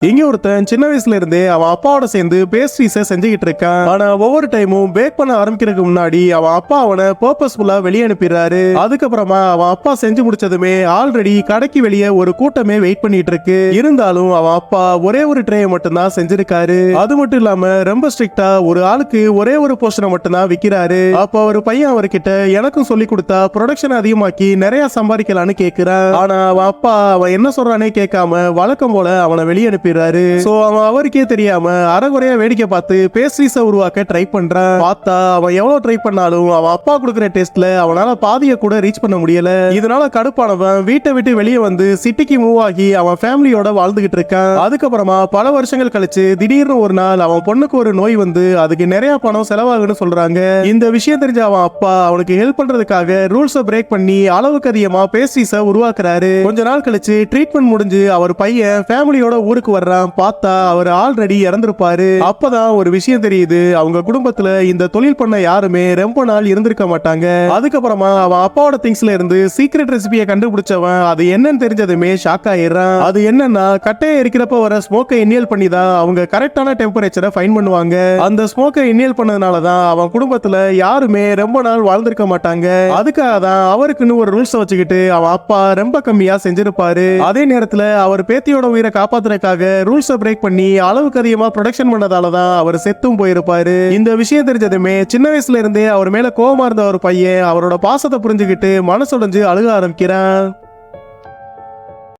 இங்க ஒருத்தன் சின்ன வயசுல இருந்தே அவன் அப்பாவோட சேர்ந்து பேஸ்ட்ரீஸ செஞ்சுக்கிட்டு இருக்கான். ஆனா ஒவ்வொரு டைமும் பேக் பண்ண ஆரம்பிக்கிறதுக்கு முன்னாடி அவன் அப்பா அவனை பர்பஸ்ஃபுல்லா வெளியே அனுப்பிடுறாரு. அதுக்கப்புறமா அவன் அப்பா செஞ்சு முடிச்சதுமே ஆல்ரெடி கடைக்கு வெளியே ஒரு கூட்டமே வெயிட் பண்ணிட்டு இருக்கு. இருந்தாலும் அவன் அப்பா ஒரே ஒரு ட்ரேயை மட்டும் தான் செஞ்சிருக்காரு. அது மட்டும் இல்லாம ரொம்ப ஸ்ட்ரிக்டா ஒரு ஆளுக்கு ஒரே ஒரு போர்ஷனை மட்டும் தான் விக்கிறாரு. அப்ப ஒரு பையன் அவர்கிட்ட எனக்கும் சொல்லி கொடுத்தா ப்ரொடக்ஷன் அதிகமாக்கி நிறைய சம்பாதிக்கலான்னு கேக்குறான். ஆனா அவன் அப்பா அவன் என்ன சொல்றானே கேட்காம வழக்கம் போல அவனை வெளியே அனுப்பி சோ அவன் அவருக்கே தெரியாம அரைகுறையா வேடிக்கை பார்த்து பேஸ்ட்ரீஸ உருவாக்க ட்ரை பண்றான். பார்த்தா அவன் எவ்வளவு ட்ரை பண்ணாலும் அவன் அப்பா கொடுக்கிற டெஸ்ட்ல அவனால பாதிய கூட ரீச் பண்ண முடியல. இதனால கடுப்பானவன் வீட்டை விட்டு வெளியே வந்து சிட்டிக்கு மூவ் ஆகி அவன் ஃபேமிலியோட வாழ்ந்துகிட்டு இருக்கான். அதுக்கப்புறமா பல வருஷங்கள் கழிச்சு திடீர்னு ஒரு நாள் அவன் பொண்ணுக்கு ஒரு நோய் வந்து அதுக்கு நிறைய பணம் செலவாகுன்னு சொல்றாங்க. இந்த விஷயம் தெரிஞ்ச அவன் அப்பா அவனுக்கு ஹெல்ப் பண்றதுக்காக ரூல்ஸை பிரேக் பண்ணி அளவுக்கு அதிகமா பேஸ்ட்ரீஸ உருவாக்குறாரு. கொஞ்ச நாள் கழிச்சு ட்ரீட்மெண்ட் முடிஞ்சு அவர் பையன் ஃபேமிலியோட ஊருக்கு பார்த்தா அவர் ஆல்ரெடி இறந்திருப்பாரு. அப்பதான் ஒரு விஷயம் தெரியுது, அவங்க குடும்பத்துல இந்த தொழில் பண்ண யாருமே ரொம்ப நாள் இருந்திருக்க மாட்டாங்க. அதுக்கப்புறமா அவன் அப்பாவோட திங்ஸ்ல இருந்து சீக்ரெட் ரெசிபியை கண்டுபிடிச்சவன் அது என்னன்னு தெரிஞ்சதுமே ஷாக் ஆயிடுறான். அது என்னன்னா கட்டையை எரிக்கிறப்ப வர ஸ்மோக்கை இன்ஹேல் பண்ணி தான் அவங்க கரெக்டான டெம்பரேச்சரை ஃபைண்ட் பண்ணுவாங்க. அந்த ஸ்மோக்கை இன்ஹேல் பண்ணதுனால தான் அவன் குடும்பத்துல யாருமே ரொம்ப நாள் வாழ்ந்திருக்க மாட்டாங்க. அதுக்காக தான் அவருக்குன்னு ஒரு ரூல்ஸ் வச்சுக்கிட்டு அவன் அப்பா ரொம்ப கம்மியா செஞ்சிருப்பாரு. அதே நேரத்துல அவர் பேத்தியோட உயிரை காப்பாத்துறதுக்காக ரூல்ஸை பிரேக் பண்ணி அளவுக்கு அதிகமா ப்ரொடக்ஷன் பண்ணதால தான் அவர் செத்தும் போயிருப்பாரு. இந்த விஷயம் தெரிஞ்சதுமே சின்ன வயசுல இருந்தே அவர் மேல கோவமா இருந்த ஒரு பையன் அவரோட பாசத்தை புரிஞ்சுக்கிட்டு மனசுடைஞ்சு அழுக ஆரம்பிக்கிறான்.